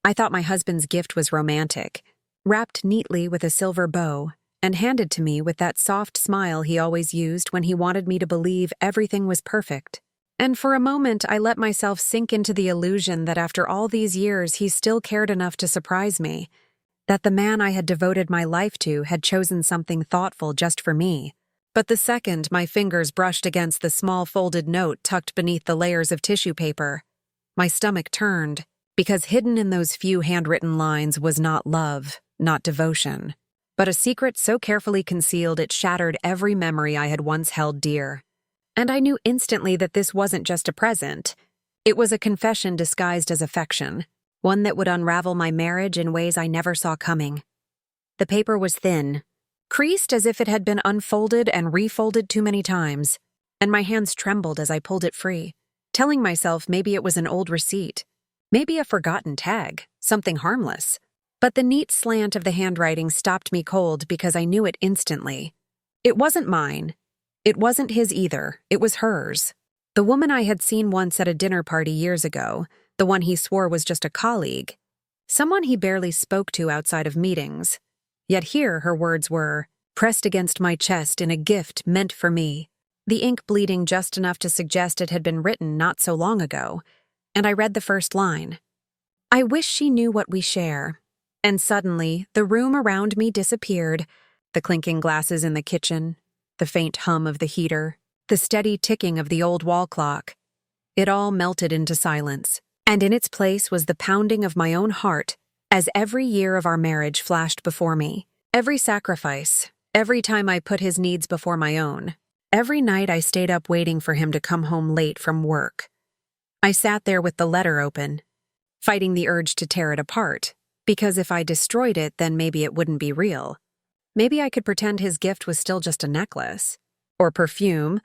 I thought my husband's gift was romantic, wrapped neatly with a silver bow, and handed to me with that soft smile he always used when he wanted me to believe everything was perfect. And for a moment, I let myself sink into the illusion that after all these years, he still cared enough to surprise me, that the man I had devoted my life to had chosen something thoughtful just for me. But the second my fingers brushed against the small folded note tucked beneath the layers of tissue paper, my stomach turned, because hidden in those few handwritten lines was not love, not devotion, but a secret so carefully concealed it shattered every memory I had once held dear. And I knew instantly that this wasn't just a present. It was a confession disguised as affection, one that would unravel my marriage in ways I never saw coming. The paper was thin, creased as if it had been unfolded and refolded too many times, and my hands trembled as I pulled it free, telling myself maybe it was an old receipt, maybe a forgotten tag, something harmless. But the neat slant of the handwriting stopped me cold because I knew it instantly. It wasn't mine. It wasn't his either. It was hers. The woman I had seen once at a dinner party years ago, the one he swore was just a colleague, someone he barely spoke to outside of meetings. Yet here her words were, pressed against my chest in a gift meant for me, the ink bleeding just enough to suggest it had been written not so long ago, and I read the first line. I wish she knew what we share. And suddenly, the room around me disappeared, the clinking glasses in the kitchen, the faint hum of the heater, the steady ticking of the old wall clock. It all melted into silence, and in its place was the pounding of my own heart as every year of our marriage flashed before me. Every sacrifice, every time I put his needs before my own, every night I stayed up waiting for him to come home late from work. I sat there with the letter open, fighting the urge to tear it apart, because if I destroyed it, then maybe it wouldn't be real. Maybe I could pretend his gift was still just a necklace, or perfume,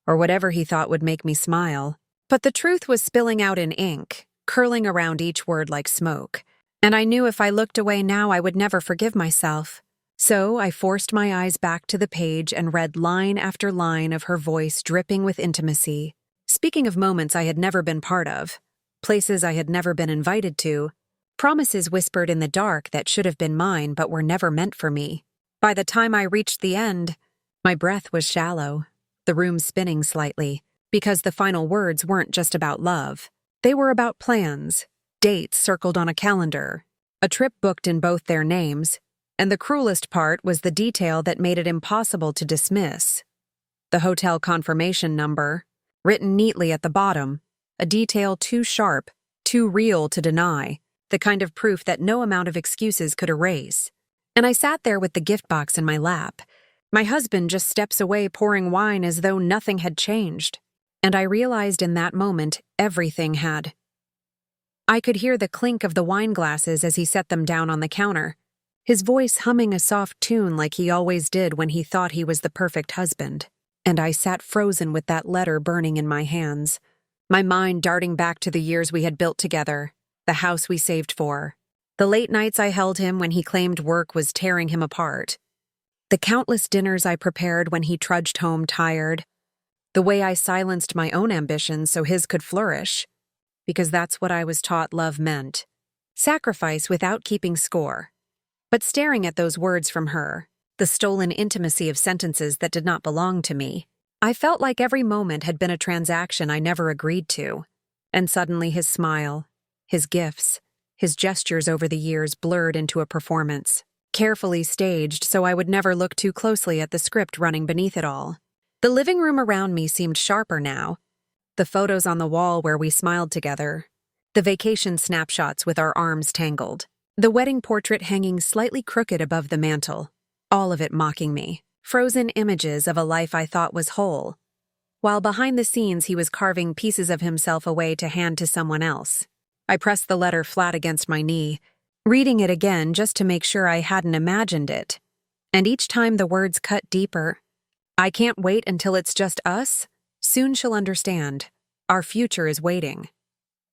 or whatever he thought would make me smile. But the truth was spilling out in ink, curling around each word like smoke. And I knew if I looked away now, I would never forgive myself. So I forced my eyes back to the page and read line after line of her voice dripping with intimacy. Speaking of moments I had never been part of, places I had never been invited to, promises whispered in the dark that should have been mine but were never meant for me. By the time I reached the end, my breath was shallow, the room spinning slightly, because the final words weren't just about love. They were about plans, dates circled on a calendar, a trip booked in both their names, and the cruelest part was the detail that made it impossible to dismiss. The hotel confirmation number, written neatly at the bottom, a detail too sharp, too real to deny, the kind of proof that no amount of excuses could erase. And I sat there with the gift box in my lap, my husband just steps away pouring wine as though nothing had changed. And I realized in that moment everything had. I could hear the clink of the wine glasses as he set them down on the counter, his voice humming a soft tune like he always did when he thought he was the perfect husband. And I sat frozen with that letter burning in my hands, my mind darting back to the years we had built together, the house we saved for, the late nights I held him when he claimed work was tearing him apart, the countless dinners I prepared when he trudged home tired, the way I silenced my own ambitions so his could flourish, because that's what I was taught love meant. Sacrifice without keeping score. But staring at those words from her, the stolen intimacy of sentences that did not belong to me, I felt like every moment had been a transaction I never agreed to. And suddenly his smile, his gifts, his gestures over the years blurred into a performance, carefully staged so I would never look too closely at the script running beneath it all. The living room around me seemed sharper now, the photos on the wall where we smiled together, the vacation snapshots with our arms tangled, the wedding portrait hanging slightly crooked above the mantel, all of it mocking me, frozen images of a life I thought was whole, while behind the scenes he was carving pieces of himself away to hand to someone else. I pressed the letter flat against my knee, reading it again just to make sure I hadn't imagined it. And each time the words cut deeper. I can't wait until it's just us. Soon she'll understand. Our future is waiting.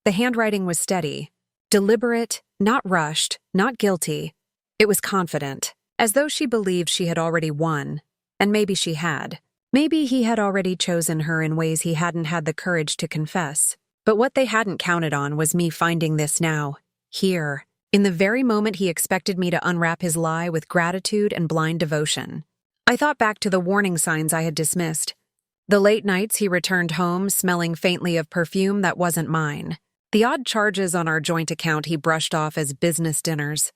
The handwriting was steady, deliberate, not rushed, not guilty. It was confident, as though she believed she had already won. And maybe she had. Maybe he had already chosen her in ways he hadn't had the courage to confess. But what they hadn't counted on was me finding this now, here, in the very moment he expected me to unwrap his lie with gratitude and blind devotion. I thought back to the warning signs I had dismissed. The late nights he returned home smelling faintly of perfume that wasn't mine. The odd charges on our joint account he brushed off as business dinners.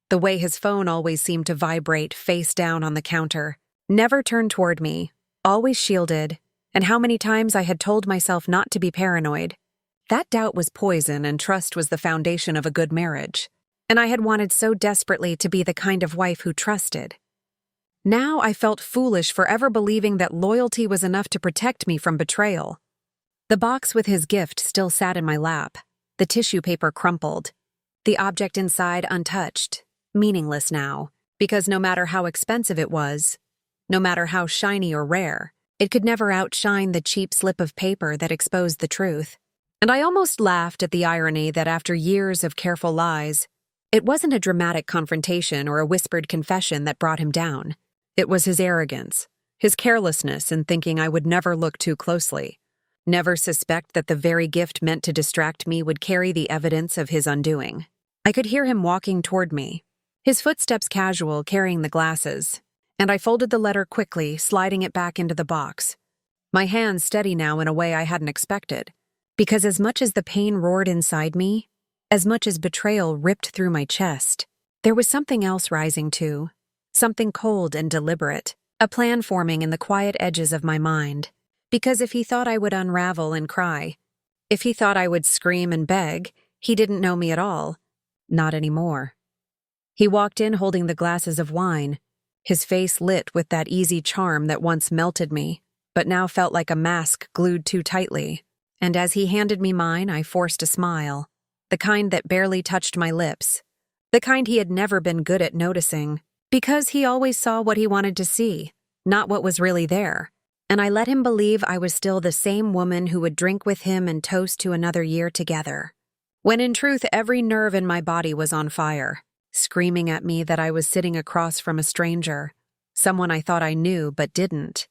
The way his phone always seemed to vibrate face down on the counter. Never turned toward me, always shielded, and how many times I had told myself not to be paranoid. That doubt was poison and trust was the foundation of a good marriage. And I had wanted so desperately to be the kind of wife who trusted. Now I felt foolish for ever believing that loyalty was enough to protect me from betrayal. The box with his gift still sat in my lap, the tissue paper crumpled, the object inside untouched, meaningless now, because no matter how expensive it was, no matter how shiny or rare, it could never outshine the cheap slip of paper that exposed the truth. And I almost laughed at the irony that after years of careful lies, it wasn't a dramatic confrontation or a whispered confession that brought him down. It was his arrogance, his carelessness in thinking I would never look too closely, never suspect that the very gift meant to distract me would carry the evidence of his undoing. I could hear him walking toward me, his footsteps casual, carrying the glasses, and I folded the letter quickly, sliding it back into the box. My hands steady now in a way I hadn't expected, because as much as the pain roared inside me, as much as betrayal ripped through my chest, there was something else rising too. Something cold and deliberate, a plan forming in the quiet edges of my mind. Because if he thought I would unravel and cry, if he thought I would scream and beg, he didn't know me at all. Not anymore. He walked in holding the glasses of wine, his face lit with that easy charm that once melted me, but now felt like a mask glued too tightly. And as he handed me mine, I forced a smile, the kind that barely touched my lips, the kind he had never been good at noticing. Because he always saw what he wanted to see, not what was really there. And I let him believe I was still the same woman who would drink with him and toast to another year together. When in truth, every nerve in my body was on fire, screaming at me that I was sitting across from a stranger, someone I thought I knew but didn't,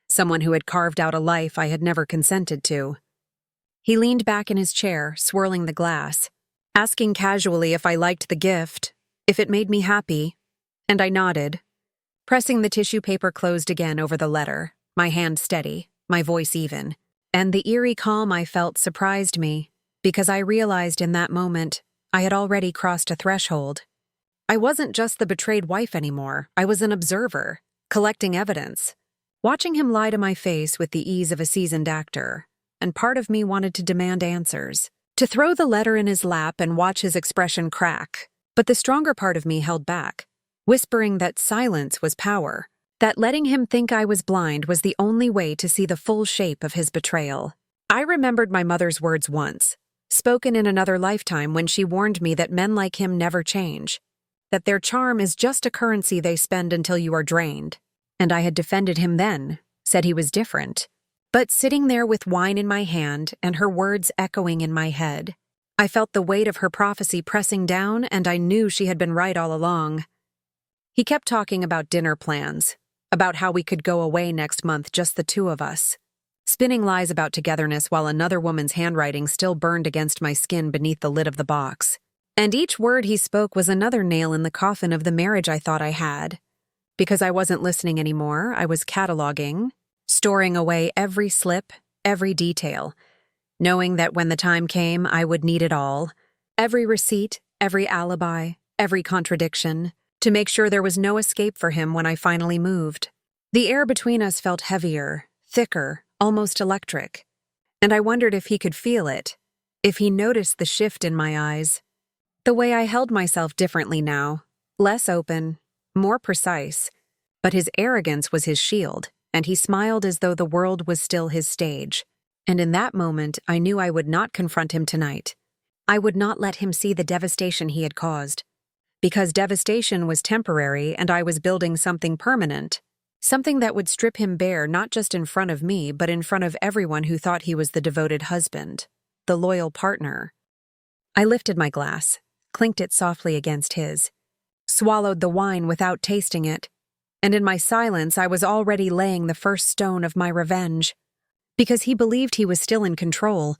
someone who had carved out a life I had never consented to. He leaned back in his chair, swirling the glass, asking casually if I liked the gift, if it made me happy. And I nodded, pressing the tissue paper closed again over the letter, my hand steady, my voice even. And the eerie calm I felt surprised me, because I realized in that moment I had already crossed a threshold. I wasn't just the betrayed wife anymore. I was an observer, collecting evidence, watching him lie to my face with the ease of a seasoned actor. And part of me wanted to demand answers, to throw the letter in his lap and watch his expression crack. But the stronger part of me held back, whispering that silence was power, that letting him think I was blind was the only way to see the full shape of his betrayal. I remembered my mother's words once, spoken in another lifetime when she warned me that men like him never change, that their charm is just a currency they spend until you are drained. And I had defended him then, said he was different. But sitting there with wine in my hand and her words echoing in my head, I felt the weight of her prophecy pressing down, and I knew she had been right all along. He kept talking about dinner plans, about how we could go away next month, just the two of us, spinning lies about togetherness while another woman's handwriting still burned against my skin beneath the lid of the box. And each word he spoke was another nail in the coffin of the marriage I thought I had. Because I wasn't listening anymore, I was cataloging, storing away every slip, every detail, knowing that when the time came, I would need it all, every receipt, every alibi, every contradiction, to make sure there was no escape for him when I finally moved. The air between us felt heavier, thicker, almost electric, and I wondered if he could feel it, if he noticed the shift in my eyes. The way I held myself differently now, less open, more precise, but his arrogance was his shield, and he smiled as though the world was still his stage. And in that moment, I knew I would not confront him tonight. I would not let him see the devastation he had caused. Because devastation was temporary and I was building something permanent, something that would strip him bare not just in front of me, but in front of everyone who thought he was the devoted husband, the loyal partner. I lifted my glass, clinked it softly against his, swallowed the wine without tasting it, and in my silence I was already laying the first stone of my revenge. Because he believed he was still in control,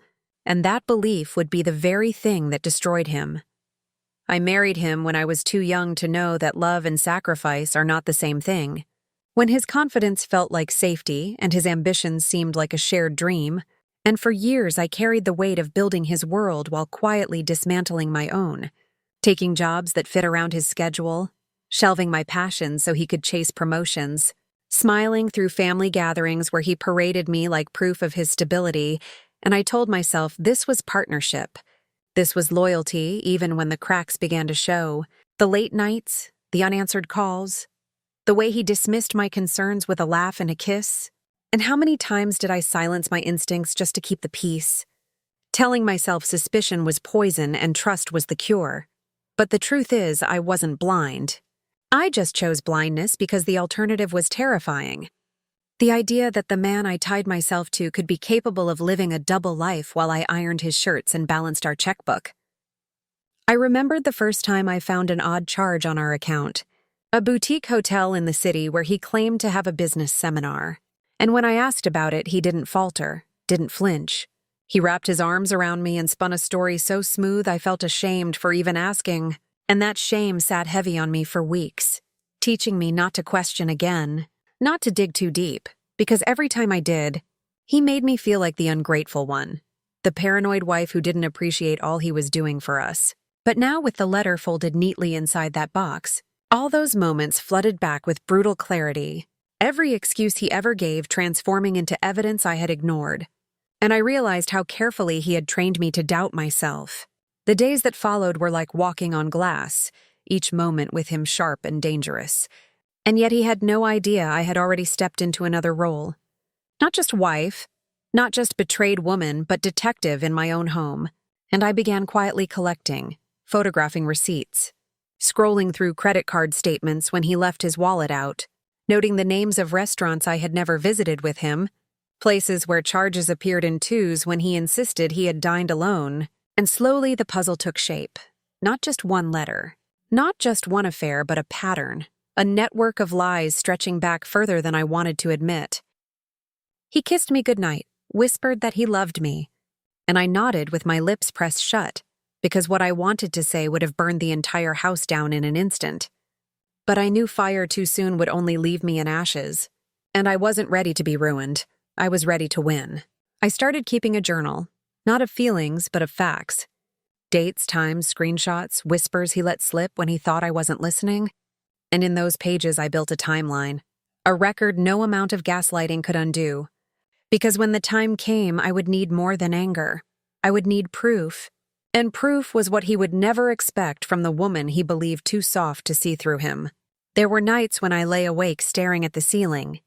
and that belief would be the very thing that destroyed him. I married him when I was too young to know that love and sacrifice are not the same thing. When his confidence felt like safety and his ambitions seemed like a shared dream, and for years I carried the weight of building his world while quietly dismantling my own, taking jobs that fit around his schedule, shelving my passions so he could chase promotions, smiling through family gatherings where he paraded me like proof of his stability, and I told myself this was partnership. This was loyalty even when the cracks began to show, the late nights, the unanswered calls, the way he dismissed my concerns with a laugh and a kiss. And how many times did I silence my instincts just to keep the peace, telling myself suspicion was poison and trust was the cure? But the truth is, I wasn't blind. I just chose blindness because the alternative was terrifying. The idea that the man I tied myself to could be capable of living a double life while I ironed his shirts and balanced our checkbook. I remembered the first time I found an odd charge on our account, a boutique hotel in the city where he claimed to have a business seminar. And when I asked about it, he didn't falter, didn't flinch. He wrapped his arms around me and spun a story so smooth I felt ashamed for even asking, and that shame sat heavy on me for weeks, teaching me not to question again, not to dig too deep, because every time I did, he made me feel like the ungrateful one, the paranoid wife who didn't appreciate all he was doing for us. But now with the letter folded neatly inside that box, all those moments flooded back with brutal clarity, every excuse he ever gave transforming into evidence I had ignored. And I realized how carefully he had trained me to doubt myself. The days that followed were like walking on glass, each moment with him sharp and dangerous. And yet he had no idea I had already stepped into another role. Not just wife, not just betrayed woman, but detective in my own home. And I began quietly collecting, photographing receipts, scrolling through credit card statements when he left his wallet out, noting the names of restaurants I had never visited with him, places where charges appeared in twos when he insisted he had dined alone, and slowly the puzzle took shape. Not just one letter, not just one affair, but a pattern, a network of lies stretching back further than I wanted to admit. He kissed me goodnight, whispered that he loved me, and I nodded with my lips pressed shut, because what I wanted to say would have burned the entire house down in an instant. But I knew fire too soon would only leave me in ashes, and I wasn't ready to be ruined. I was ready to win. I started keeping a journal, not of feelings, but of facts. Dates, times, screenshots, whispers he let slip when he thought I wasn't listening. And in those pages I built a timeline, a record no amount of gaslighting could undo. Because when the time came, I would need more than anger. I would need proof. And proof was what he would never expect from the woman he believed too soft to see through him. There were nights when I lay awake staring at the ceiling,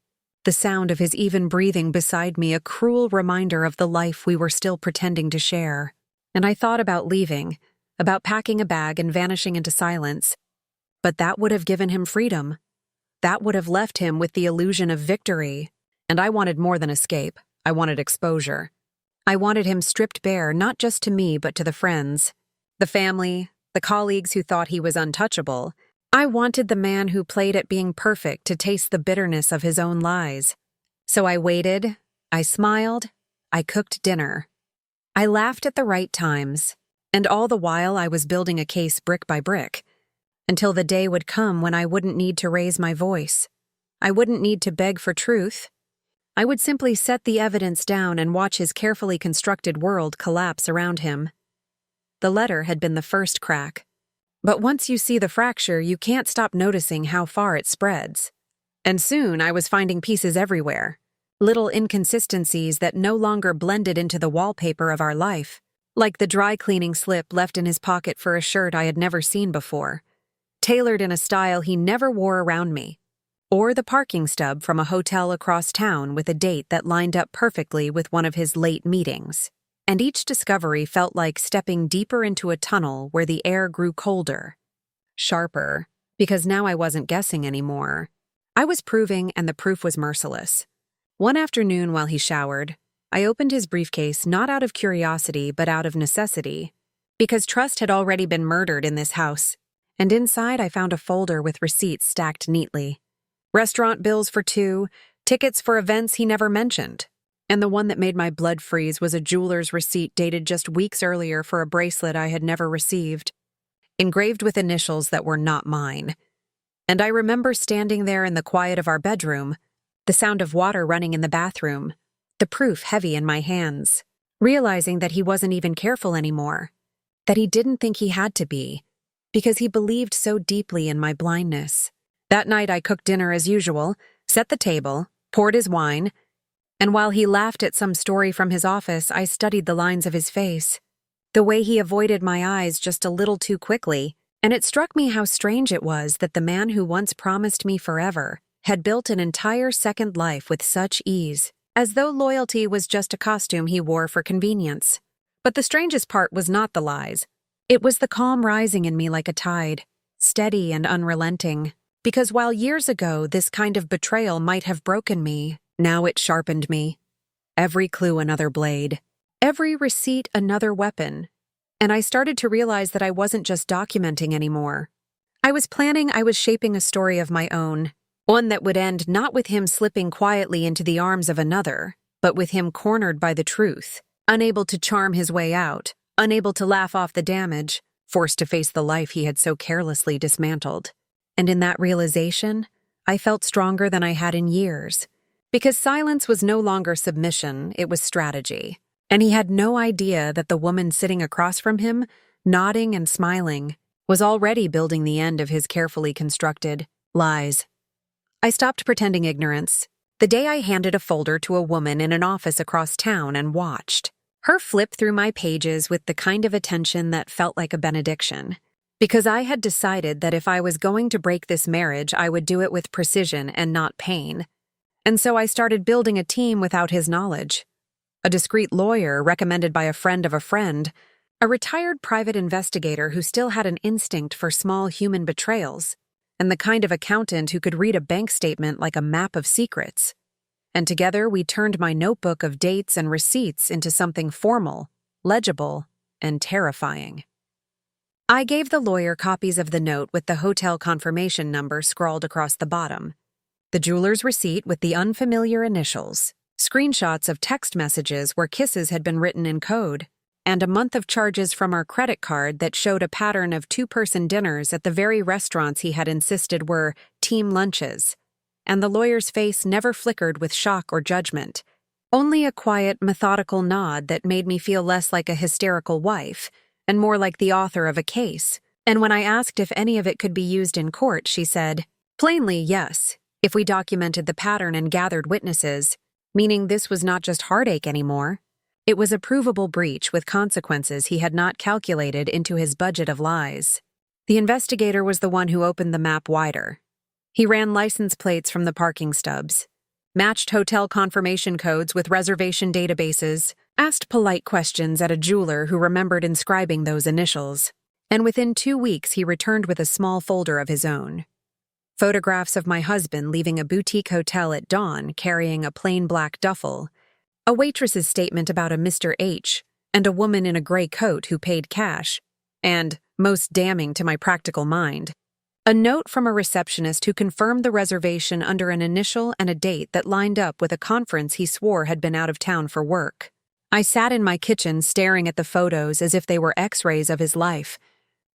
the sound of his even breathing beside me a cruel reminder of the life we were still pretending to share. And I thought about leaving, about packing a bag and vanishing into silence. But that would have given him freedom. That would have left him with the illusion of victory. And I wanted more than escape. I wanted exposure. I wanted him stripped bare, not just to me, but to the friends, the family, the colleagues who thought he was untouchable. I wanted the man who played at being perfect to taste the bitterness of his own lies. So I waited, I smiled, I cooked dinner. I laughed at the right times, and all the while I was building a case brick by brick, until the day would come when I wouldn't need to raise my voice. I wouldn't need to beg for truth. I would simply set the evidence down and watch his carefully constructed world collapse around him. The letter had been the first crack. But once you see the fracture, you can't stop noticing how far it spreads. And soon I was finding pieces everywhere, little inconsistencies that no longer blended into the wallpaper of our life, like the dry cleaning slip left in his pocket for a shirt I had never seen before, tailored in a style he never wore around me, or the parking stub from a hotel across town with a date that lined up perfectly with one of his late meetings. And each discovery felt like stepping deeper into a tunnel where the air grew colder, sharper, because now I wasn't guessing anymore. I was proving, and the proof was merciless. One afternoon while he showered, I opened his briefcase not out of curiosity but out of necessity, because trust had already been murdered in this house, and inside I found a folder with receipts stacked neatly. Restaurant bills for two, tickets for events he never mentioned. And the one that made my blood freeze was a jeweler's receipt dated just weeks earlier for a bracelet I had never received. engraved with initials that were not mine. And I remember standing there in the quiet of our bedroom, the sound of water running in the bathroom, the proof heavy in my hands, realizing that he wasn't even careful anymore, that he didn't think he had to be, because he believed so deeply in my blindness. That night I cooked dinner as usual, set the table, poured his wine, and while he laughed at some story from his office, I studied the lines of his face, the way he avoided my eyes just a little too quickly, and it struck me how strange it was that the man who once promised me forever had built an entire second life with such ease, as though loyalty was just a costume he wore for convenience. But the strangest part was not the lies. It was the calm rising in me like a tide, steady and unrelenting. Because while years ago this kind of betrayal might have broken me, now it sharpened me. Every clue another blade, every receipt another weapon. And I started to realize that I wasn't just documenting anymore. I was shaping a story of my own, one that would end not with him slipping quietly into the arms of another, but with him cornered by the truth, unable to charm his way out, unable to laugh off the damage, forced to face the life he had so carelessly dismantled. And in that realization, I felt stronger than I had in years, because silence was no longer submission, it was strategy. And he had no idea that the woman sitting across from him, nodding and smiling, was already building the end of his carefully constructed lies. I stopped pretending ignorance the day I handed a folder to a woman in an office across town and watched her flip through my pages with the kind of attention that felt like a benediction. Because I had decided that if I was going to break this marriage, I would do it with precision and not pain. And so I started building a team without his knowledge. A discreet lawyer recommended by a friend of a friend, a retired private investigator who still had an instinct for small human betrayals, and the kind of accountant who could read a bank statement like a map of secrets. And together we turned my notebook of dates and receipts into something formal, legible, and terrifying. I gave the lawyer copies of the note with the hotel confirmation number scrawled across the bottom, the jeweler's receipt with the unfamiliar initials, screenshots of text messages where kisses had been written in code, and a month of charges from our credit card that showed a pattern of two-person dinners at the very restaurants he had insisted were team lunches. And the lawyer's face never flickered with shock or judgment, only a quiet, methodical nod that made me feel less like a hysterical wife and more like the author of a case. And when I asked if any of it could be used in court, she said, plainly, yes, if we documented the pattern and gathered witnesses, meaning this was not just heartache anymore. It was a provable breach with consequences he had not calculated into his budget of lies. The investigator was the one who opened the map wider. He ran license plates from the parking stubs, matched hotel confirmation codes with reservation databases, asked polite questions at a jeweler who remembered inscribing those initials, and within 2 weeks he returned with a small folder of his own. Photographs of my husband leaving a boutique hotel at dawn carrying a plain black duffel, a waitress's statement about a Mr. H, and a woman in a gray coat who paid cash, and, most damning to my practical mind, a note from a receptionist who confirmed the reservation under an initial and a date that lined up with a conference he swore had been out of town for work. I sat in my kitchen staring at the photos as if they were X-rays of his life,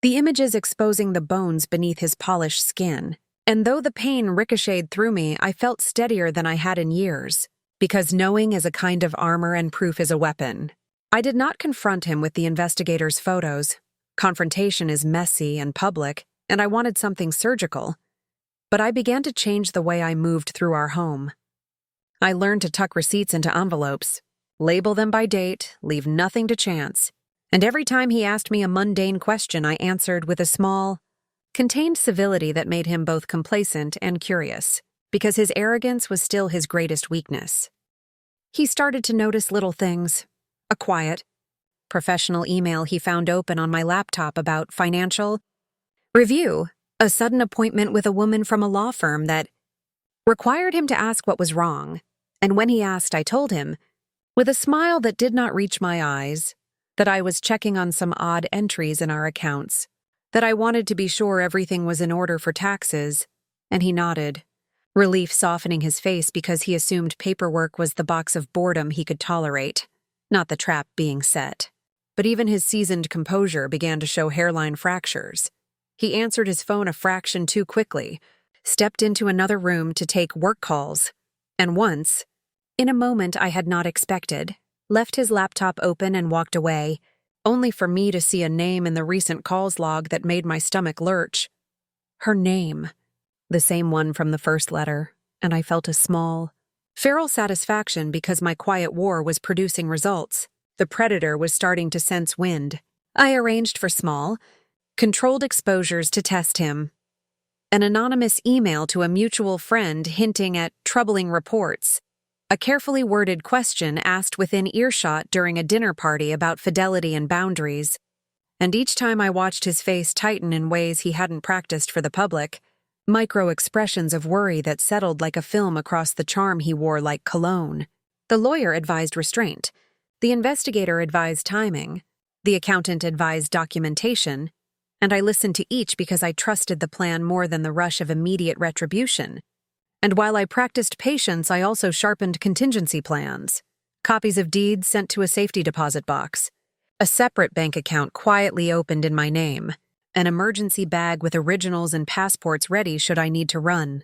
the images exposing the bones beneath his polished skin. And though the pain ricocheted through me, I felt steadier than I had in years, because knowing is a kind of armor and proof is a weapon. I did not confront him with the investigator's photos. Confrontation is messy and public, and I wanted something surgical. But I began to change the way I moved through our home. I learned to tuck receipts into envelopes, label them by date, leave nothing to chance. And every time he asked me a mundane question, I answered with a small, contained civility that made him both complacent and curious, because his arrogance was still his greatest weakness. He started to notice little things, a quiet, professional email he found open on my laptop about financial review, a sudden appointment with a woman from a law firm that required him to ask what was wrong, and when he asked, I told him, with a smile that did not reach my eyes, that I was checking on some odd entries in our accounts, that I wanted to be sure everything was in order for taxes, and he nodded, relief softening his face because he assumed paperwork was the box of boredom he could tolerate, not the trap being set. but even his seasoned composure began to show hairline fractures. He answered his phone a fraction too quickly, stepped into another room to take work calls, and once, in a moment I had not expected, left his laptop open and walked away, only for me to see a name in the recent calls log that made my stomach lurch. Her name. The same one from the first letter, and I felt a small, feral satisfaction because my quiet war was producing results. The predator was starting to sense wind. I arranged for small, controlled exposures to test him. An anonymous email to a mutual friend hinting at troubling reports. A carefully worded question asked within earshot during a dinner party about fidelity and boundaries. And each time I watched his face tighten in ways he hadn't practiced for the public, micro-expressions of worry that settled like a film across the charm he wore like cologne. The lawyer advised restraint. The investigator advised timing. The accountant advised documentation. And I listened to each because I trusted the plan more than the rush of immediate retribution. And while I practiced patience, I also sharpened contingency plans. Copies of deeds sent to a safety deposit box. A separate bank account quietly opened in my name. An emergency bag with originals and passports ready should I need to run.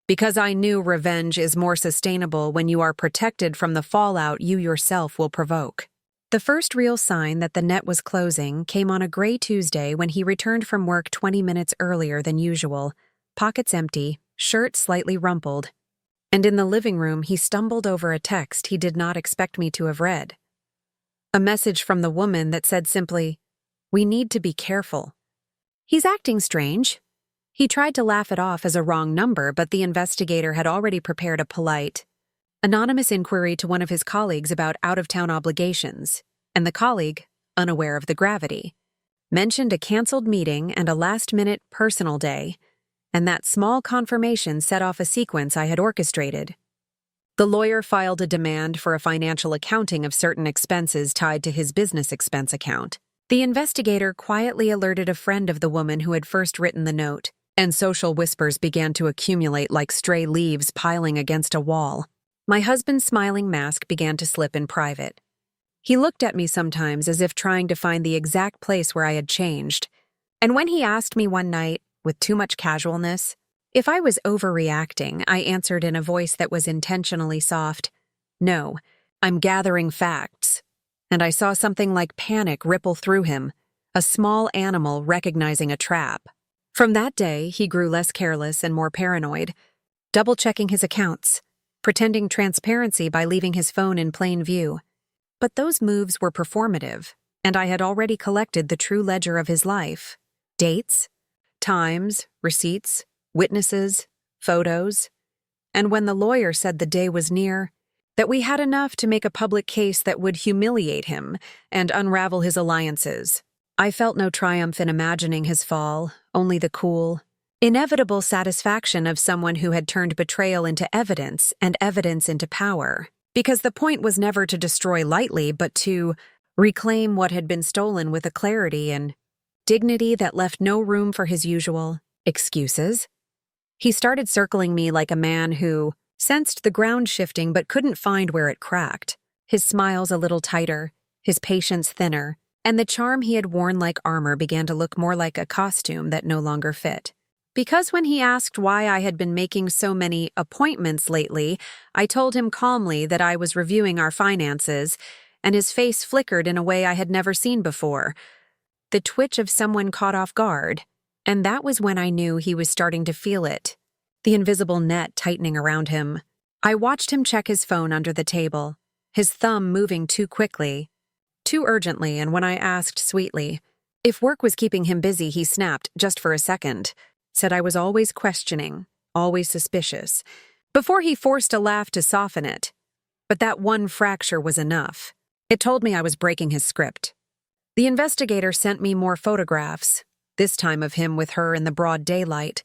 Because I knew revenge is more sustainable when you are protected from the fallout you yourself will provoke. The first real sign that the net was closing came on a gray Tuesday when he returned from work 20 minutes earlier than usual, pockets empty, shirt slightly rumpled. And in the living room, he stumbled over a text he did not expect me to have read. A message from the woman that said simply, "We need to be careful." "He's acting strange." He tried to laugh it off as a wrong number, but the investigator had already prepared a polite, anonymous inquiry to one of his colleagues about out-of-town obligations, and the colleague, unaware of the gravity, mentioned a canceled meeting and a last-minute personal day, and that small confirmation set off a sequence I had orchestrated. The lawyer filed a demand for a financial accounting of certain expenses tied to his business expense account. The investigator quietly alerted a friend of the woman who had first written the note, and social whispers began to accumulate like stray leaves piling against a wall. My husband's smiling mask began to slip in private. He looked at me sometimes as if trying to find the exact place where I had changed. And when he asked me one night, with too much casualness, if I was overreacting, I answered in a voice that was intentionally soft, "No, I'm gathering facts." And I saw something like panic ripple through him, a small animal recognizing a trap. From that day, he grew less careless and more paranoid, double-checking his accounts, pretending transparency by leaving his phone in plain view. But those moves were performative, and I had already collected the true ledger of his life. Dates, times, receipts, witnesses, photos. And when the lawyer said the day was near, that we had enough to make a public case that would humiliate him and unravel his alliances, I felt no triumph in imagining his fall, only the cool, inevitable satisfaction of someone who had turned betrayal into evidence and evidence into power. Because the point was never to destroy lightly, but to reclaim what had been stolen with a clarity and dignity that left no room for his usual excuses. He started circling me like a man who sensed the ground shifting but couldn't find where it cracked, his smiles a little tighter, his patience thinner, and the charm he had worn like armor began to look more like a costume that no longer fit. Because when he asked why I had been making so many appointments lately, I told him calmly that I was reviewing our finances, and his face flickered in a way I had never seen before, the twitch of someone caught off guard, and that was when I knew he was starting to feel it, the invisible net tightening around him. I watched him check his phone under the table, his thumb moving too quickly, too urgently, and when I asked sweetly if work was keeping him busy, he snapped, just for a second, said I was always questioning, always suspicious, before he forced a laugh to soften it. But that one fracture was enough. It told me I was breaking his script. The investigator sent me more photographs, this time of him with her in the broad daylight.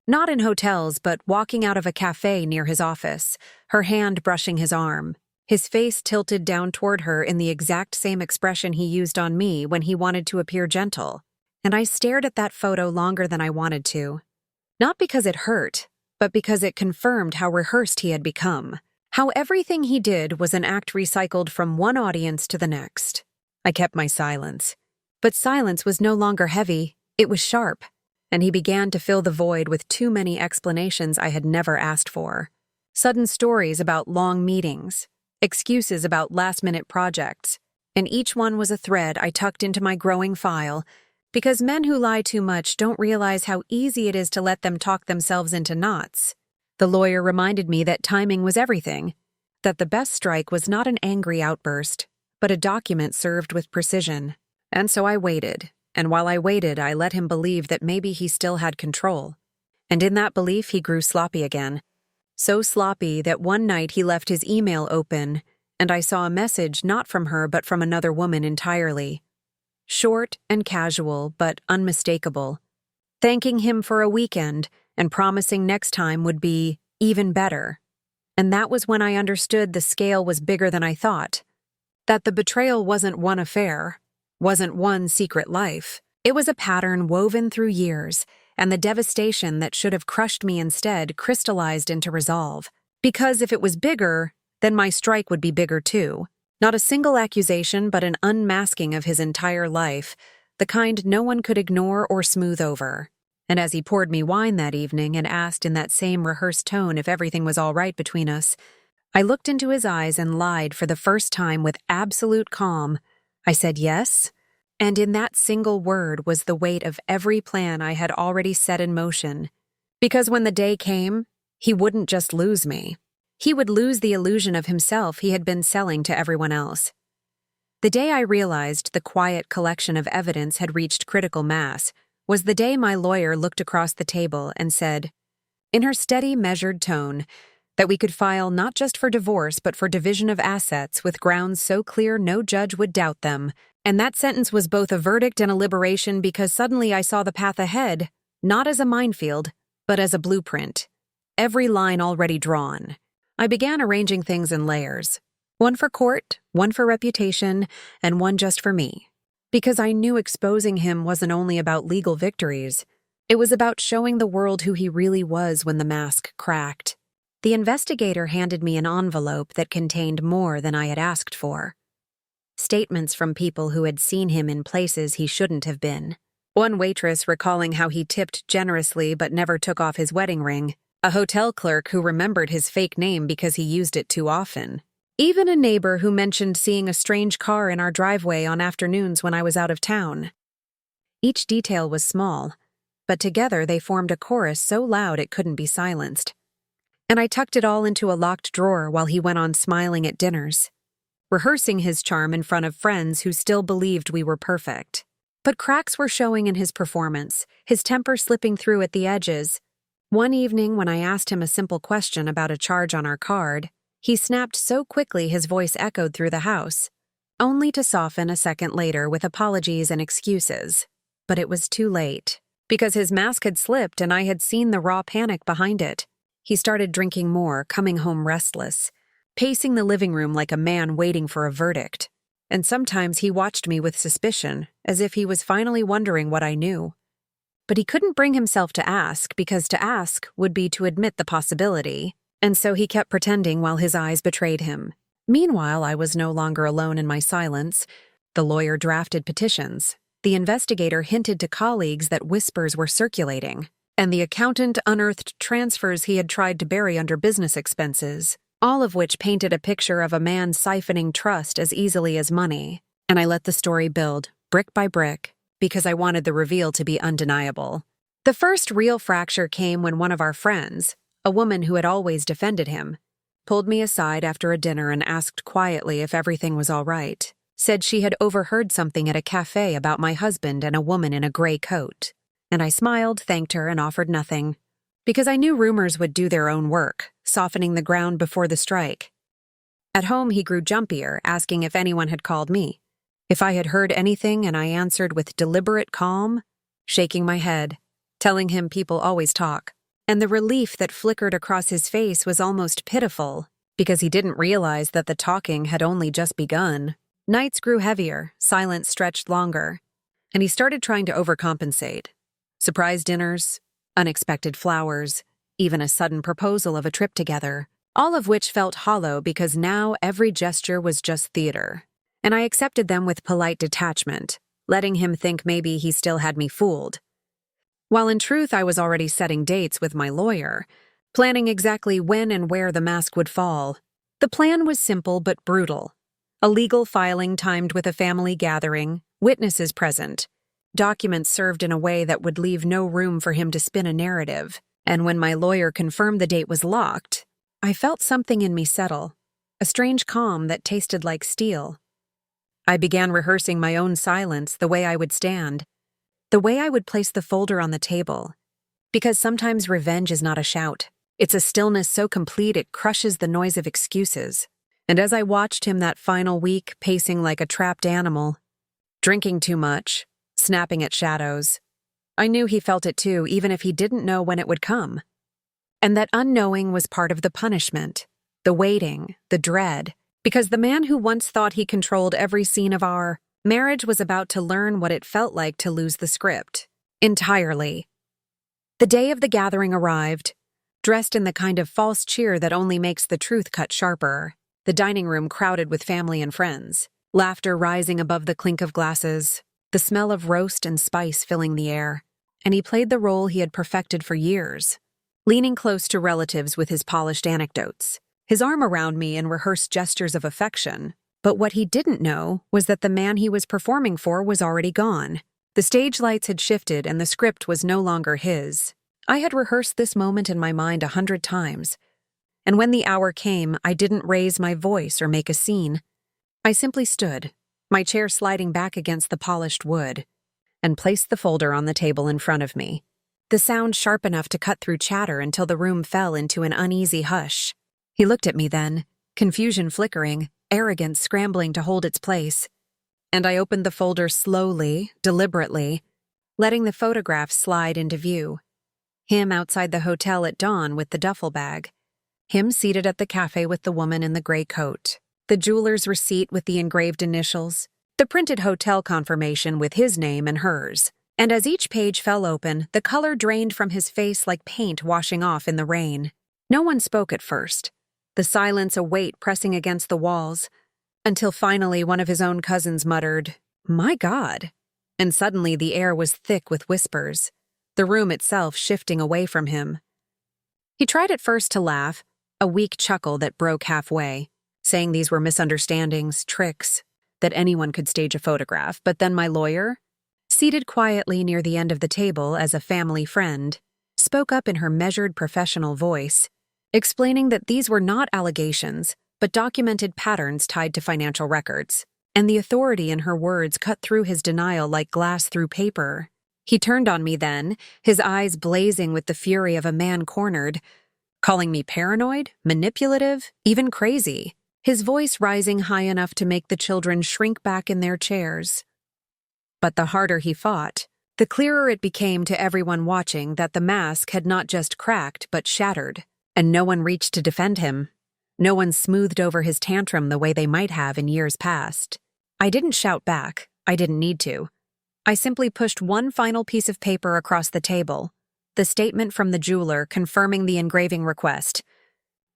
Not in hotels, but walking out of a cafe near his office, her hand brushing his arm, his face tilted down toward her in the exact same expression he used on me when he wanted to appear gentle. And I stared at that photo longer than I wanted to. Not because it hurt, but because it confirmed how rehearsed he had become, how everything he did was an act recycled from one audience to the next. I kept my silence. But silence was no longer heavy, it was sharp, and he began to fill the void with too many explanations I had never asked for. Sudden stories about long meetings, excuses about last-minute projects, and each one was a thread I tucked into my growing file, because men who lie too much don't realize how easy it is to let them talk themselves into knots. The lawyer reminded me that timing was everything, that the best strike was not an angry outburst, but a document served with precision. And so I waited, and while I waited, I let him believe that maybe he still had control. And in that belief, he grew sloppy again. So sloppy that one night he left his email open, and I saw a message not from her but from another woman entirely. Short and casual, but unmistakable. Thanking him for a weekend and promising next time would be even better. And that was when I understood the scale was bigger than I thought. That the betrayal wasn't one affair, wasn't one secret life. It was a pattern woven through years, and the devastation that should have crushed me instead crystallized into resolve. Because if it was bigger, then my strike would be bigger too. Not a single accusation, but an unmasking of his entire life, the kind no one could ignore or smooth over. And as he poured me wine that evening and asked in that same rehearsed tone if everything was all right between us, I looked into his eyes and lied for the first time with absolute calm. I said yes, and in that single word was the weight of every plan I had already set in motion. Because when the day came, he wouldn't just lose me. He would lose the illusion of himself he had been selling to everyone else. The day I realized the quiet collection of evidence had reached critical mass was the day my lawyer looked across the table and said, in her steady, measured tone, that we could file not just for divorce but for division of assets with grounds so clear no judge would doubt them. And that sentence was both a verdict and a liberation because suddenly I saw the path ahead, not as a minefield, but as a blueprint. Every line already drawn. I began arranging things in layers. One for court, one for reputation, and one just for me. Because I knew exposing him wasn't only about legal victories. It was about showing the world who he really was when the mask cracked. The investigator handed me an envelope that contained more than I had asked for. Statements from people who had seen him in places he shouldn't have been. One waitress recalling how he tipped generously but never took off his wedding ring. A hotel clerk who remembered his fake name because he used it too often. Even a neighbor who mentioned seeing a strange car in our driveway on afternoons when I was out of town. Each detail was small, but together they formed a chorus so loud it couldn't be silenced. And I tucked it all into a locked drawer while he went on smiling at dinners, rehearsing his charm in front of friends who still believed we were perfect. But cracks were showing in his performance, his temper slipping through at the edges. One evening when I asked him a simple question about a charge on our card, he snapped so quickly his voice echoed through the house, only to soften a second later with apologies and excuses. But it was too late, because his mask had slipped and I had seen the raw panic behind it. He started drinking more, coming home restless, pacing the living room like a man waiting for a verdict. And sometimes he watched me with suspicion, as if he was finally wondering what I knew. But he couldn't bring himself to ask, because to ask would be to admit the possibility, and so he kept pretending while his eyes betrayed him. Meanwhile, I was no longer alone in my silence. The lawyer drafted petitions. The investigator hinted to colleagues that whispers were circulating, and the accountant unearthed transfers he had tried to bury under business expenses, all of which painted a picture of a man siphoning trust as easily as money. And I let the story build, brick by brick, because I wanted the reveal to be undeniable. The first real fracture came when one of our friends, a woman who had always defended him, pulled me aside after a dinner and asked quietly if everything was all right. Said she had overheard something at a cafe about my husband and a woman in a gray coat. And I smiled, thanked her, and offered nothing. Because I knew rumors would do their own work, softening the ground before the strike. At home, he grew jumpier, asking if anyone had called me. If I had heard anything, and I answered with deliberate calm, shaking my head, telling him people always talk. And the relief that flickered across his face was almost pitiful, because he didn't realize that the talking had only just begun. Nights grew heavier, silence stretched longer, and he started trying to overcompensate. Surprise dinners, unexpected flowers, even a sudden proposal of a trip together, all of which felt hollow because now every gesture was just theater. and I accepted them with polite detachment, letting him think maybe he still had me fooled. While in truth I was already setting dates with my lawyer, planning exactly when and where the mask would fall. The plan was simple but brutal. A legal filing timed with a family gathering, witnesses present, documents served in a way that would leave no room for him to spin a narrative. And when my lawyer confirmed the date was locked, I felt something in me settle, a strange calm that tasted like steel. I began rehearsing my own silence, the way I would stand, the way I would place the folder on the table. Because sometimes revenge is not a shout. It's a stillness so complete it crushes the noise of excuses. And as I watched him that final week, pacing like a trapped animal, drinking too much, snapping at shadows, I knew he felt it too, even if he didn't know when it would come. And that unknowing was part of the punishment, the waiting, the dread, because the man who once thought he controlled every scene of our marriage was about to learn what it felt like to lose the script. Entirely. The day of the gathering arrived, dressed in the kind of false cheer that only makes the truth cut sharper, the dining room crowded with family and friends, laughter rising above the clink of glasses, the smell of roast and spice filling the air, and he played the role he had perfected for years, leaning close to relatives with his polished anecdotes, his arm around me in rehearsed gestures of affection. But what he didn't know was that the man he was performing for was already gone. The stage lights had shifted and the script was no longer his. I had rehearsed this moment in my mind 100 times, and when the hour came, I didn't raise my voice or make a scene. I simply stood, my chair sliding back against the polished wood, and placed the folder on the table in front of me, the sound sharp enough to cut through chatter until the room fell into an uneasy hush. He looked at me then, confusion flickering, arrogance scrambling to hold its place, and I opened the folder slowly, deliberately, letting the photographs slide into view. Him outside the hotel at dawn with the duffel bag. Him seated at the cafe with the woman in the gray coat. The jeweler's receipt with the engraved initials. The printed hotel confirmation with his name and hers. And as each page fell open, the color drained from his face like paint washing off in the rain. No one spoke at first. The silence a weight pressing against the walls, until finally one of his own cousins muttered, "My God!" And suddenly the air was thick with whispers, the room itself shifting away from him. He tried at first to laugh, a weak chuckle that broke halfway, saying these were misunderstandings, tricks, that anyone could stage a photograph. But then my lawyer, seated quietly near the end of the table as a family friend, spoke up in her measured professional voice, explaining that these were not allegations, but documented patterns tied to financial records. And the authority in her words cut through his denial like glass through paper. He turned on me then, his eyes blazing with the fury of a man cornered, calling me paranoid, manipulative, even crazy, his voice rising high enough to make the children shrink back in their chairs. But the harder he fought, the clearer it became to everyone watching that the mask had not just cracked but shattered, and no one reached to defend him. No one smoothed over his tantrum the way they might have in years past. I didn't shout back. I didn't need to. I simply pushed one final piece of paper across the table, the statement from the jeweler confirming the engraving request,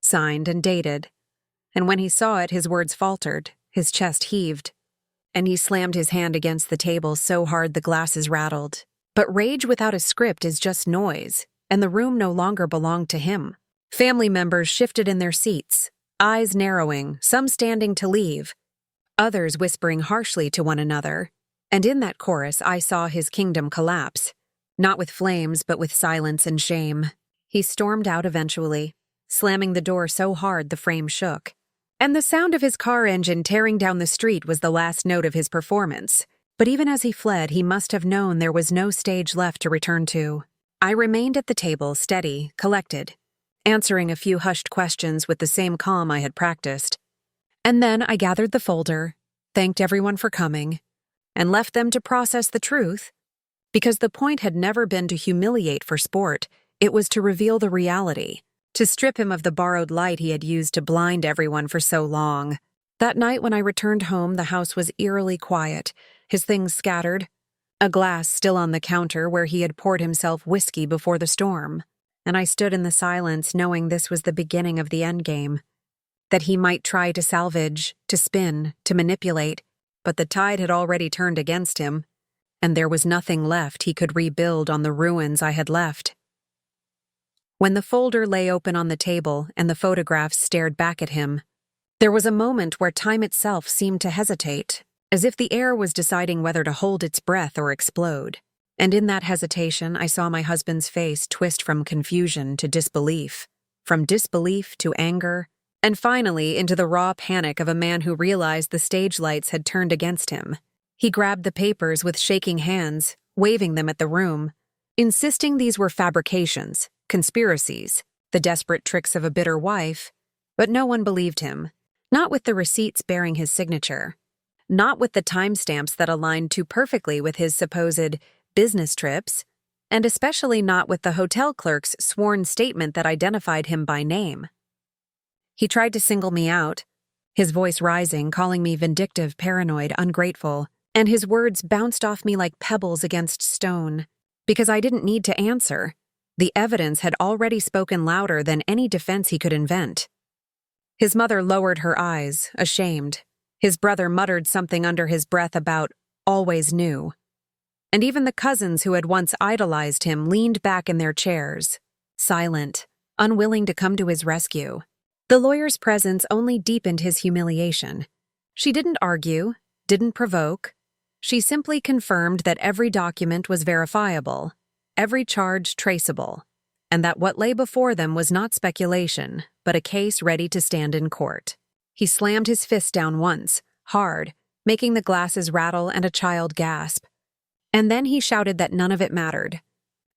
signed and dated. And when he saw it, his words faltered, his chest heaved, and he slammed his hand against the table so hard the glasses rattled. But rage without a script is just noise, and the room no longer belonged to him. Family members shifted in their seats, eyes narrowing, some standing to leave, others whispering harshly to one another. And in that chorus, I saw his kingdom collapse, not with flames, but with silence and shame. He stormed out eventually, slamming the door so hard the frame shook. And the sound of his car engine tearing down the street was the last note of his performance. But even as he fled, he must have known there was no stage left to return to. I remained at the table, steady, collected, answering a few hushed questions with the same calm I had practiced. And then I gathered the folder, thanked everyone for coming, and left them to process the truth, because the point had never been to humiliate for sport, it was to reveal the reality, to strip him of the borrowed light he had used to blind everyone for so long. That night when I returned home, the house was eerily quiet, his things scattered, a glass still on the counter where he had poured himself whiskey before the storm, and I stood in the silence knowing this was the beginning of the endgame, that he might try to salvage, to spin, to manipulate, but the tide had already turned against him, and there was nothing left he could rebuild on the ruins I had left. When the folder lay open on the table and the photographs stared back at him, there was a moment where time itself seemed to hesitate, as if the air was deciding whether to hold its breath or explode. And in that hesitation, I saw my husband's face twist from confusion to disbelief, from disbelief to anger, and finally into the raw panic of a man who realized the stage lights had turned against him. He grabbed the papers with shaking hands, waving them at the room, insisting these were fabrications, conspiracies, the desperate tricks of a bitter wife, but no one believed him, not with the receipts bearing his signature, not with the timestamps that aligned too perfectly with his supposed business trips, and especially not with the hotel clerk's sworn statement that identified him by name. He tried to single me out, his voice rising, calling me vindictive, paranoid, ungrateful, and his words bounced off me like pebbles against stone, because I didn't need to answer. The evidence had already spoken louder than any defense he could invent. His mother lowered her eyes, ashamed. His brother muttered something under his breath about always knew. And even the cousins who had once idolized him leaned back in their chairs, silent, unwilling to come to his rescue. The lawyer's presence only deepened his humiliation. She didn't argue, didn't provoke. She simply confirmed that every document was verifiable, every charge traceable, and that what lay before them was not speculation, but a case ready to stand in court. He slammed his fist down once, hard, making the glasses rattle and a child gasp. And then he shouted that none of it mattered,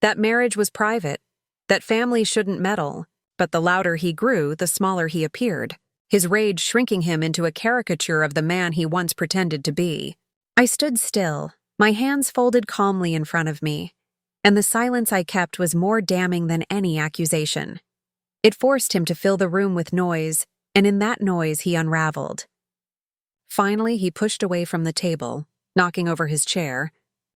that marriage was private, that families shouldn't meddle, but the louder he grew, the smaller he appeared, his rage shrinking him into a caricature of the man he once pretended to be. I stood still, my hands folded calmly in front of me, and the silence I kept was more damning than any accusation. It forced him to fill the room with noise, and in that noise he unraveled. Finally, he pushed away from the table, knocking over his chair,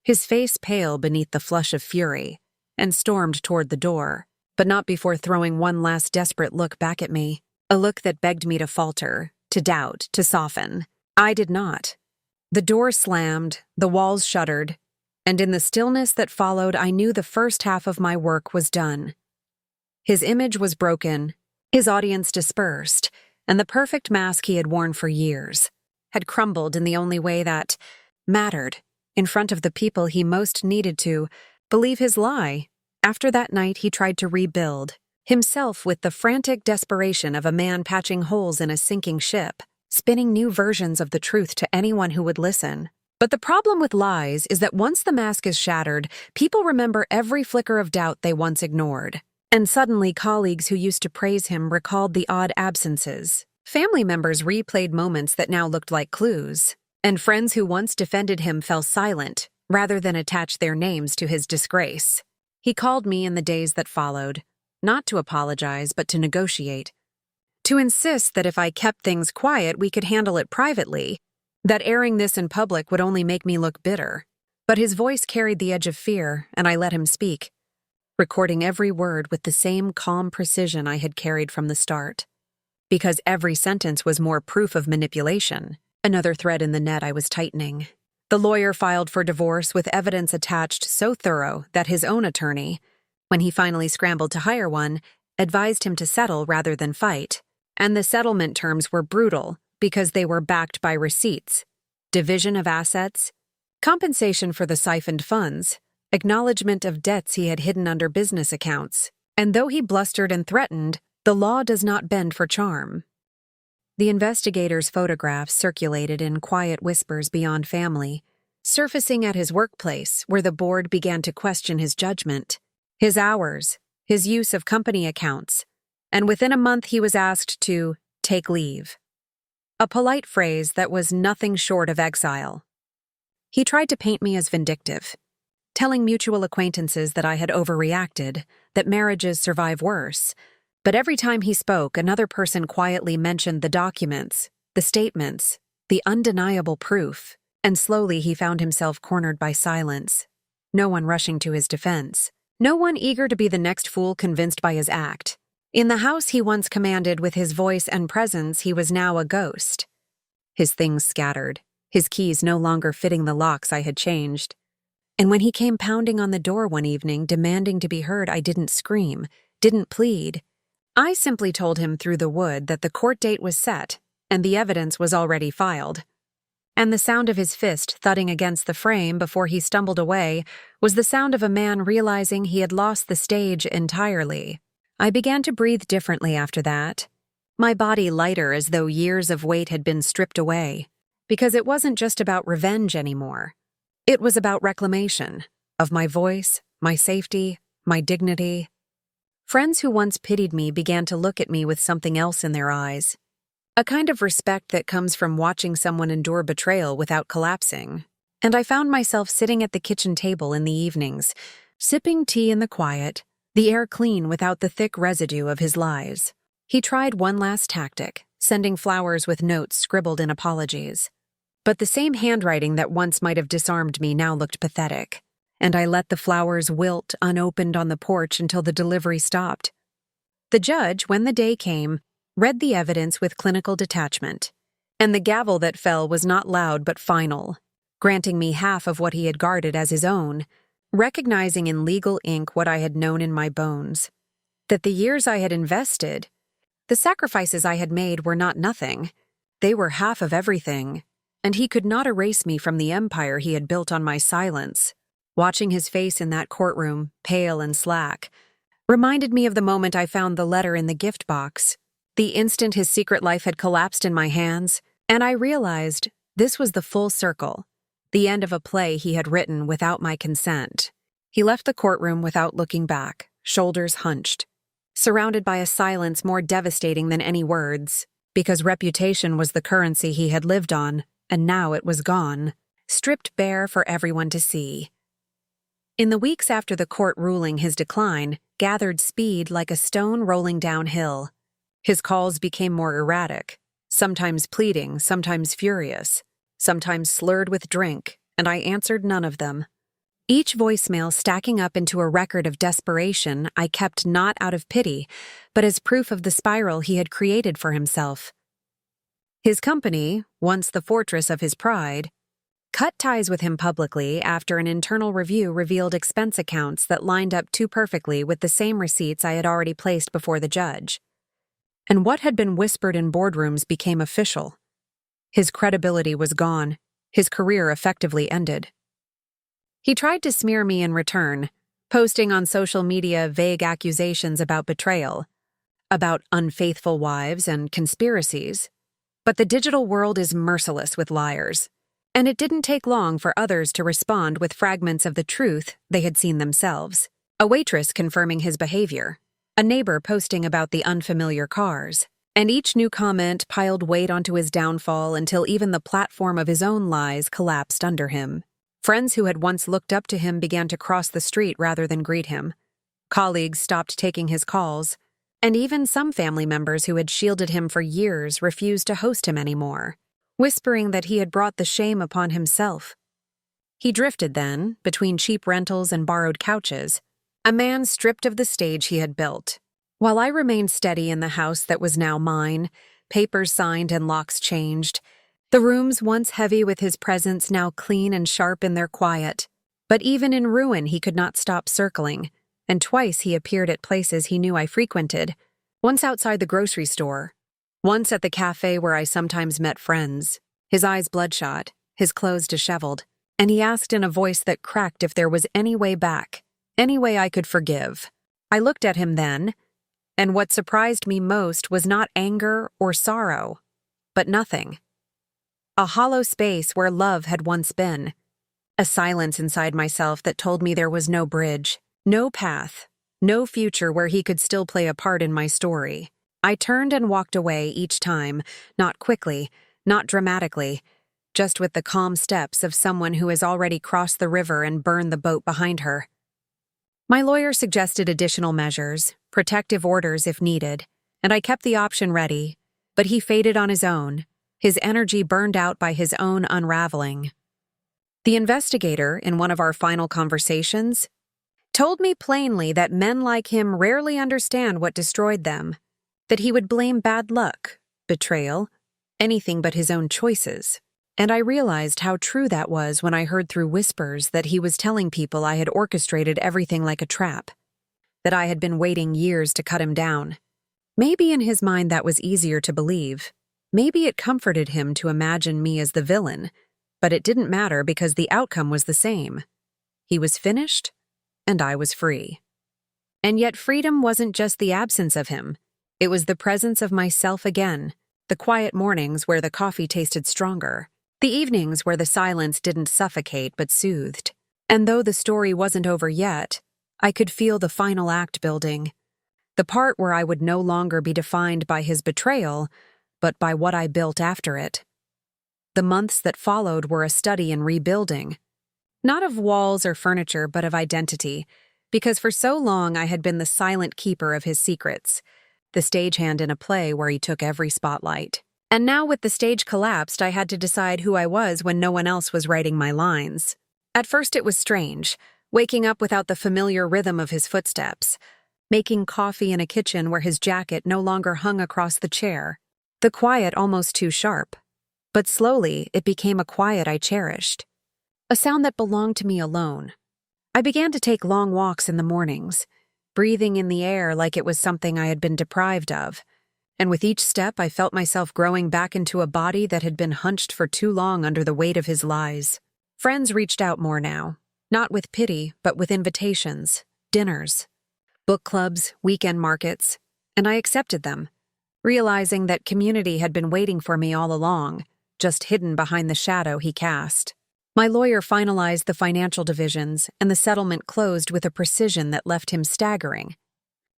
his face pale beneath the flush of fury, and stormed toward the door, but not before throwing one last desperate look back at me, a look that begged me to falter, to doubt, to soften. I did not. The door slammed, the walls shuddered, and in the stillness that followed, I knew the first half of my work was done. His image was broken, his audience dispersed, and the perfect mask he had worn for years had crumbled in the only way that mattered, in front of the people he most needed to believe his lie. After that night, he tried to rebuild, himself with the frantic desperation of a man patching holes in a sinking ship, spinning new versions of the truth to anyone who would listen. But the problem with lies is that once the mask is shattered, people remember every flicker of doubt they once ignored. And suddenly, colleagues who used to praise him recalled the odd absences. Family members replayed moments that now looked like clues. And friends who once defended him fell silent, rather than attach their names to his disgrace. He called me in the days that followed, not to apologize, but to negotiate. To insist that if I kept things quiet, we could handle it privately, that airing this in public would only make me look bitter. But his voice carried the edge of fear, and I let him speak, recording every word with the same calm precision I had carried from the start. Because every sentence was more proof of manipulation. Another thread in the net I was tightening. The lawyer filed for divorce with evidence attached so thorough that his own attorney, when he finally scrambled to hire one, advised him to settle rather than fight. And the settlement terms were brutal because they were backed by receipts, division of assets, compensation for the siphoned funds, acknowledgement of debts he had hidden under business accounts. And though he blustered and threatened, the law does not bend for charm. The investigator's photographs circulated in quiet whispers beyond family, surfacing at his workplace where the board began to question his judgment, his hours, his use of company accounts, and within a month he was asked to take leave. A polite phrase that was nothing short of exile. He tried to paint me as vindictive, telling mutual acquaintances that I had overreacted, that marriages survive worse. But every time he spoke, another person quietly mentioned the documents, the statements, the undeniable proof, and slowly he found himself cornered by silence. No one rushing to his defense. No one eager to be the next fool convinced by his act. In the house he once commanded with his voice and presence, he was now a ghost. His things scattered, his keys no longer fitting the locks I had changed. And when he came pounding on the door one evening, demanding to be heard, I didn't scream, didn't plead. I simply told him through the wood that the court date was set and the evidence was already filed. And the sound of his fist thudding against the frame before he stumbled away was the sound of a man realizing he had lost the stage entirely. I began to breathe differently after that, my body lighter as though years of weight had been stripped away, because it wasn't just about revenge anymore. It was about reclamation of my voice, my safety, my dignity. Friends who once pitied me began to look at me with something else in their eyes. A kind of respect that comes from watching someone endure betrayal without collapsing. And I found myself sitting at the kitchen table in the evenings, sipping tea in the quiet, the air clean without the thick residue of his lies. He tried one last tactic, sending flowers with notes scribbled in apologies. But the same handwriting that once might have disarmed me now looked pathetic, and I let the flowers wilt unopened on the porch until the delivery stopped. The judge, when the day came, read the evidence with clinical detachment, and the gavel that fell was not loud but final, granting me half of what he had guarded as his own, recognizing in legal ink what I had known in my bones, that the years I had invested, the sacrifices I had made were not nothing, they were half of everything, and he could not erase me from the empire he had built on my silence. Watching his face in that courtroom, pale and slack, reminded me of the moment I found the letter in the gift box, the instant his secret life had collapsed in my hands, and I realized this was the full circle, the end of a play he had written without my consent. He left the courtroom without looking back, shoulders hunched, surrounded by a silence more devastating than any words, because reputation was the currency he had lived on, and now it was gone, stripped bare for everyone to see. In the weeks after the court ruling, his decline gathered speed like a stone rolling downhill. His calls became more erratic, sometimes pleading, sometimes furious, sometimes slurred with drink, and I answered none of them. Each voicemail stacking up into a record of desperation I kept not out of pity, but as proof of the spiral he had created for himself. His company, once the fortress of his pride, cut ties with him publicly after an internal review revealed expense accounts that lined up too perfectly with the same receipts I had already placed before the judge. And what had been whispered in boardrooms became official. His credibility was gone, his career effectively ended. He tried to smear me in return, posting on social media vague accusations about betrayal, about unfaithful wives and conspiracies. But the digital world is merciless with liars, and it didn't take long for others to respond with fragments of the truth they had seen themselves. A waitress confirming his behavior, a neighbor posting about the unfamiliar cars, and each new comment piled weight onto his downfall until even the platform of his own lies collapsed under him. Friends who had once looked up to him began to cross the street rather than greet him. Colleagues stopped taking his calls, and even some family members who had shielded him for years refused to host him anymore, whispering that he had brought the shame upon himself. He drifted then, between cheap rentals and borrowed couches, a man stripped of the stage he had built. While I remained steady in the house that was now mine, papers signed and locks changed, the rooms once heavy with his presence now clean and sharp in their quiet. But even in ruin he could not stop circling, and twice he appeared at places he knew I frequented, once outside the grocery store, once at the cafe where I sometimes met friends, his eyes bloodshot, his clothes disheveled, and he asked in a voice that cracked if there was any way back, any way I could forgive. I looked at him then, and what surprised me most was not anger or sorrow, but nothing. A hollow space where love had once been, a silence inside myself that told me there was no bridge, no path, no future where he could still play a part in my story. I turned and walked away each time, not quickly, not dramatically, just with the calm steps of someone who has already crossed the river and burned the boat behind her. My lawyer suggested additional measures, protective orders if needed, and I kept the option ready, but he faded on his own, his energy burned out by his own unraveling. The investigator, in one of our final conversations, told me plainly that men like him rarely understand what destroyed them, that he would blame bad luck, betrayal, anything but his own choices. And I realized how true that was when I heard through whispers that he was telling people I had orchestrated everything like a trap, that I had been waiting years to cut him down. Maybe in his mind that was easier to believe. Maybe it comforted him to imagine me as the villain, but it didn't matter because the outcome was the same. He was finished, and I was free. And yet freedom wasn't just the absence of him. It was the presence of myself again, the quiet mornings where the coffee tasted stronger, the evenings where the silence didn't suffocate but soothed. And though the story wasn't over yet, I could feel the final act building. The part where I would no longer be defined by his betrayal, but by what I built after it. The months that followed were a study in rebuilding. Not of walls or furniture, but of identity, because for so long I had been the silent keeper of his secrets, the stagehand in a play where he took every spotlight. And now with the stage collapsed, I had to decide who I was when no one else was writing my lines. At first it was strange, waking up without the familiar rhythm of his footsteps, making coffee in a kitchen where his jacket no longer hung across the chair, the quiet almost too sharp. But slowly, it became a quiet I cherished, a sound that belonged to me alone. I began to take long walks in the mornings, breathing in the air like it was something I had been deprived of. And with each step, I felt myself growing back into a body that had been hunched for too long under the weight of his lies. Friends reached out more now, not with pity, but with invitations, dinners, book clubs, weekend markets, and I accepted them, realizing that community had been waiting for me all along, just hidden behind the shadow he cast. My lawyer finalized the financial divisions, and the settlement closed with a precision that left him staggering.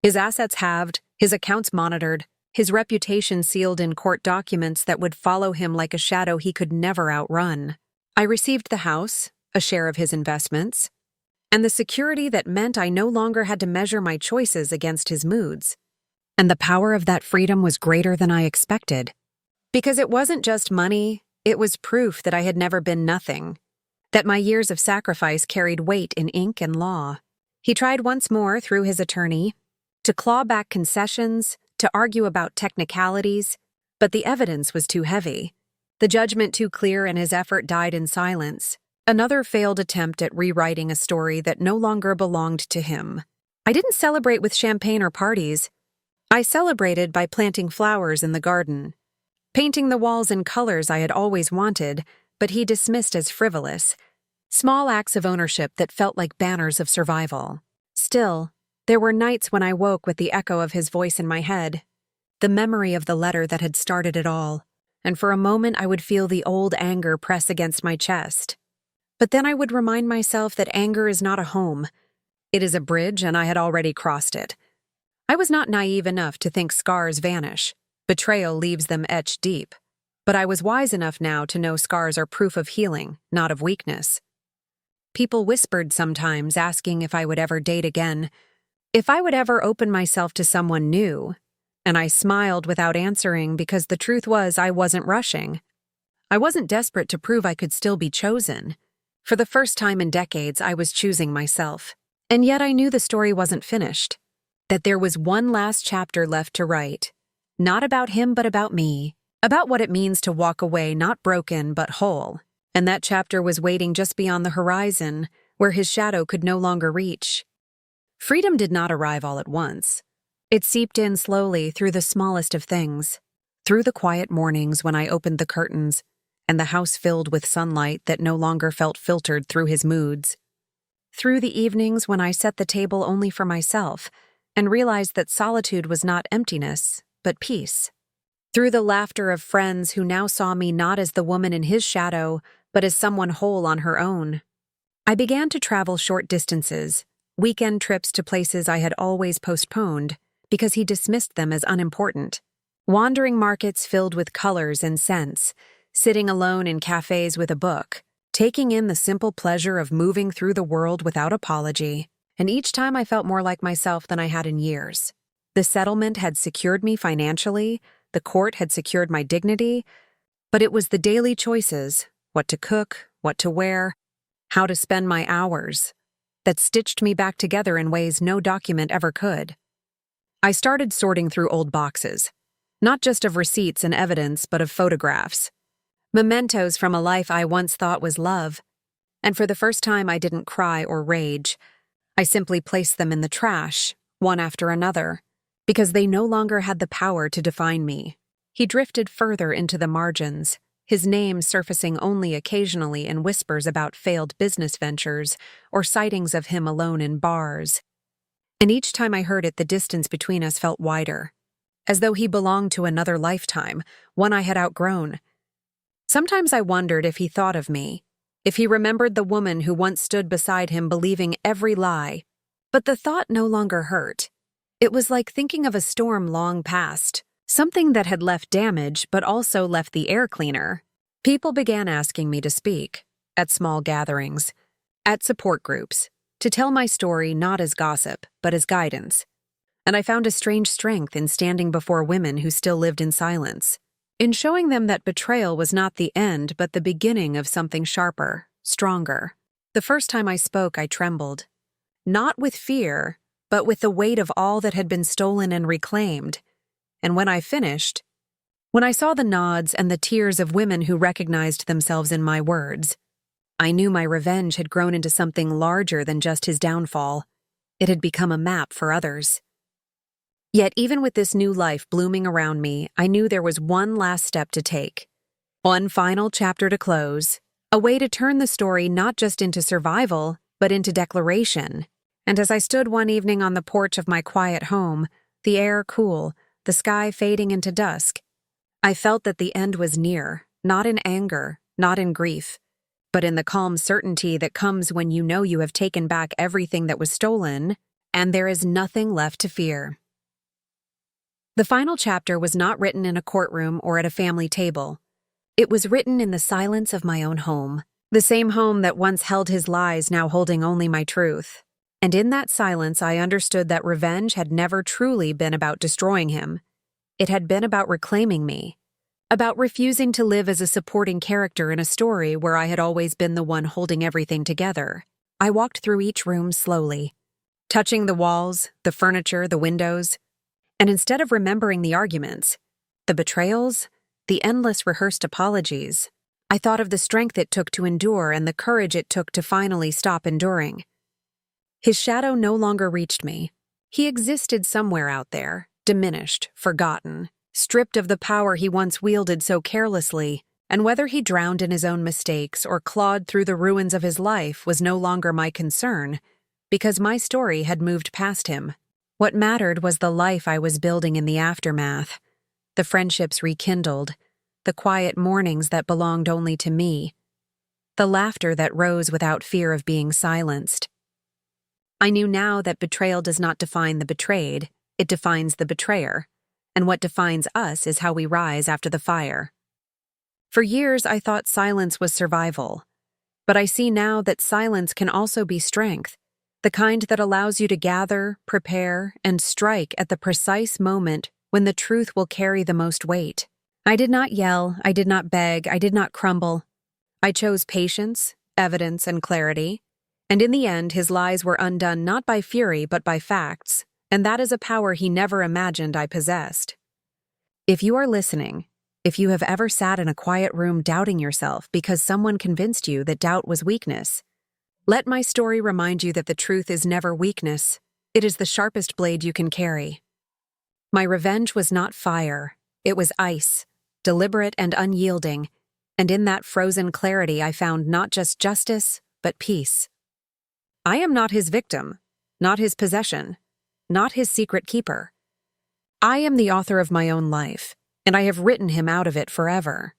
His assets halved, his accounts monitored, his reputation sealed in court documents that would follow him like a shadow he could never outrun. I received the house, a share of his investments, and the security that meant I no longer had to measure my choices against his moods. And the power of that freedom was greater than I expected. Because it wasn't just money, it was proof that I had never been nothing, that my years of sacrifice carried weight in ink and law. He tried once more through his attorney to claw back concessions, to argue about technicalities, but the evidence was too heavy, the judgment too clear, and his effort died in silence. Another failed attempt at rewriting a story that no longer belonged to him. I didn't celebrate with champagne or parties. I celebrated by planting flowers in the garden, painting the walls in colors I had always wanted, but he dismissed as frivolous, small acts of ownership that felt like banners of survival. Still, there were nights when I woke with the echo of his voice in my head, the memory of the letter that had started it all, and for a moment I would feel the old anger press against my chest. But then I would remind myself that anger is not a home. It is a bridge, and I had already crossed it. I was not naive enough to think scars vanish. Betrayal leaves them etched deep. But I was wise enough now to know scars are proof of healing, not of weakness. People whispered sometimes, asking if I would ever date again, if I would ever open myself to someone new, and I smiled without answering because the truth was I wasn't rushing. I wasn't desperate to prove I could still be chosen. For the first time in decades, I was choosing myself. And yet I knew the story wasn't finished, that there was one last chapter left to write, not about him but about me, about what it means to walk away not broken but whole. And that chapter was waiting just beyond the horizon, where his shadow could no longer reach. Freedom did not arrive all at once. It seeped in slowly through the smallest of things, through the quiet mornings when I opened the curtains and the house filled with sunlight that no longer felt filtered through his moods, through the evenings when I set the table only for myself and realized that solitude was not emptiness, but peace, through the laughter of friends who now saw me not as the woman in his shadow, but as someone whole on her own. I began to travel short distances, weekend trips to places I had always postponed because he dismissed them as unimportant. Wandering markets filled with colors and scents, sitting alone in cafes with a book, taking in the simple pleasure of moving through the world without apology. And each time I felt more like myself than I had in years. The settlement had secured me financially, the court had secured my dignity, but it was the daily choices, what to cook, what to wear, how to spend my hours, that stitched me back together in ways no document ever could. I started sorting through old boxes, not just of receipts and evidence, but of photographs. Mementos from a life I once thought was love. And for the first time, I didn't cry or rage. I simply placed them in the trash, one after another, because they no longer had the power to define me. He drifted further into the margins, his name surfacing only occasionally in whispers about failed business ventures or sightings of him alone in bars. And each time I heard it, the distance between us felt wider, as though he belonged to another lifetime, one I had outgrown. Sometimes I wondered if he thought of me, if he remembered the woman who once stood beside him believing every lie. But the thought no longer hurt. It was like thinking of a storm long past, something that had left damage but also left the air cleaner. People began asking me to speak, at small gatherings, at support groups, to tell my story not as gossip, but as guidance. And I found a strange strength in standing before women who still lived in silence, in showing them that betrayal was not the end but the beginning of something sharper, stronger. The first time I spoke, I trembled. Not with fear, but with the weight of all that had been stolen and reclaimed. And when I finished, when I saw the nods and the tears of women who recognized themselves in my words, I knew my revenge had grown into something larger than just his downfall. It had become a map for others. Yet even with this new life blooming around me, I knew there was one last step to take. One final chapter to close, a way to turn the story not just into survival, but into declaration. And as I stood one evening on the porch of my quiet home, the air cool, the sky fading into dusk, I felt that the end was near, not in anger, not in grief, but in the calm certainty that comes when you know you have taken back everything that was stolen, and there is nothing left to fear. The final chapter was not written in a courtroom or at a family table. It was written in the silence of my own home, the same home that once held his lies, now holding only my truth. And in that silence, I understood that revenge had never truly been about destroying him. It had been about reclaiming me, about refusing to live as a supporting character in a story where I had always been the one holding everything together. I walked through each room slowly, touching the walls, the furniture, the windows, and instead of remembering the arguments, the betrayals, the endless rehearsed apologies, I thought of the strength it took to endure and the courage it took to finally stop enduring. His shadow no longer reached me. He existed somewhere out there, diminished, forgotten, stripped of the power he once wielded so carelessly, and whether he drowned in his own mistakes or clawed through the ruins of his life was no longer my concern, because my story had moved past him. What mattered was the life I was building in the aftermath, the friendships rekindled, the quiet mornings that belonged only to me, the laughter that rose without fear of being silenced. I knew now that betrayal does not define the betrayed, it defines the betrayer, and what defines us is how we rise after the fire. For years, I thought silence was survival, but I see now that silence can also be strength, the kind that allows you to gather, prepare, and strike at the precise moment when the truth will carry the most weight. I did not yell, I did not beg, I did not crumble. I chose patience, evidence, and clarity, and in the end, his lies were undone not by fury but by facts, and that is a power he never imagined I possessed. If you are listening, if you have ever sat in a quiet room doubting yourself because someone convinced you that doubt was weakness, let my story remind you that the truth is never weakness. It is the sharpest blade you can carry. My revenge was not fire. It was ice, deliberate and unyielding, and in that frozen clarity I found not just justice, but peace. I am not his victim, not his possession, not his secret keeper. I am the author of my own life, and I have written him out of it forever.